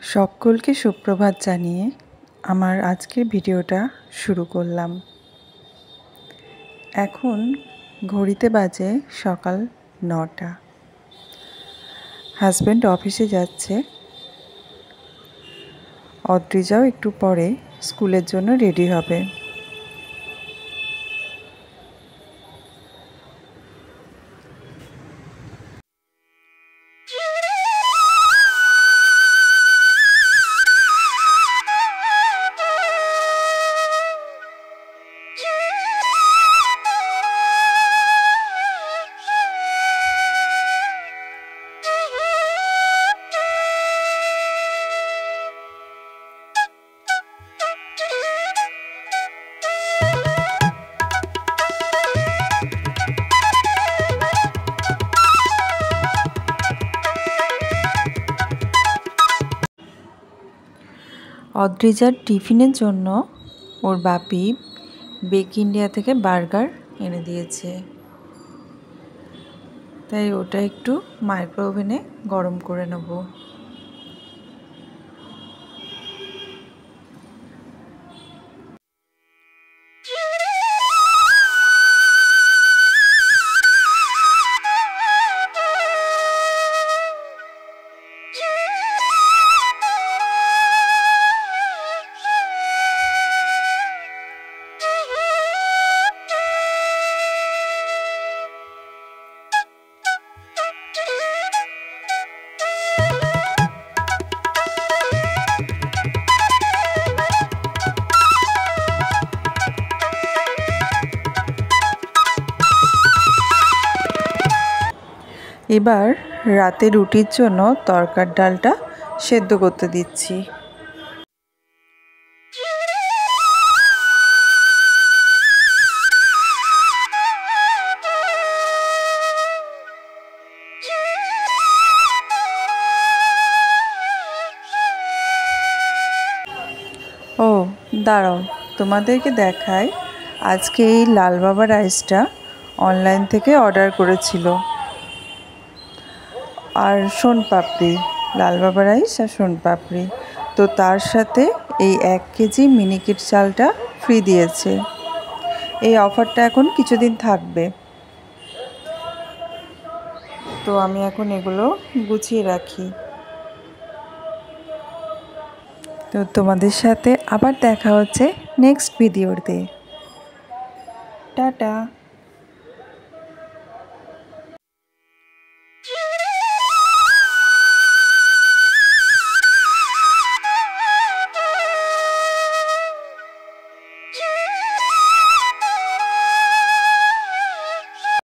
সকলকে সুপ্রভাত জানিয়ে আমার আজকের ভিডিওটা শুরু করলাম। এখন ঘড়িতে বাজে সকাল 9টা। হাজব্যান্ড অফিসে যাচ্ছে, অদ্রিজাও একটু পরে স্কুলের জন্য রেডি হবে। অদ্রিজার টিফিনের জন্য ওর বাপি বেক ইন্ডিয়া থেকে বার্গার এনে দিয়েছে, তাই ওটা একটু মাইক্রো ওভেনে গরম করে নেব। এবার রাতে রুটির জন্য তরকার ডালটা সেদ্ধ করতে দিচ্ছি। ও দাঁড়াও, তোমাদেরকে দেখাই, আজকে এই লাল বাবা রাইসটা অনলাইন থেকে অর্ডার করেছিল, আর সোনপাপড়ি, লাল বাবা রাইস আর সোনপাপড়ি, তো তার সাথে এই 1 কেজি মিনিকেট চালটা ফ্রি দিয়েছে। এই অফারটা এখন কিছুদিন থাকবে, তো আমি এখন এগুলো গুছিয়ে রাখি। তো তোমাদের সাথে আবার দেখা হচ্ছে নেক্সট ভিডিওতে। টাটা।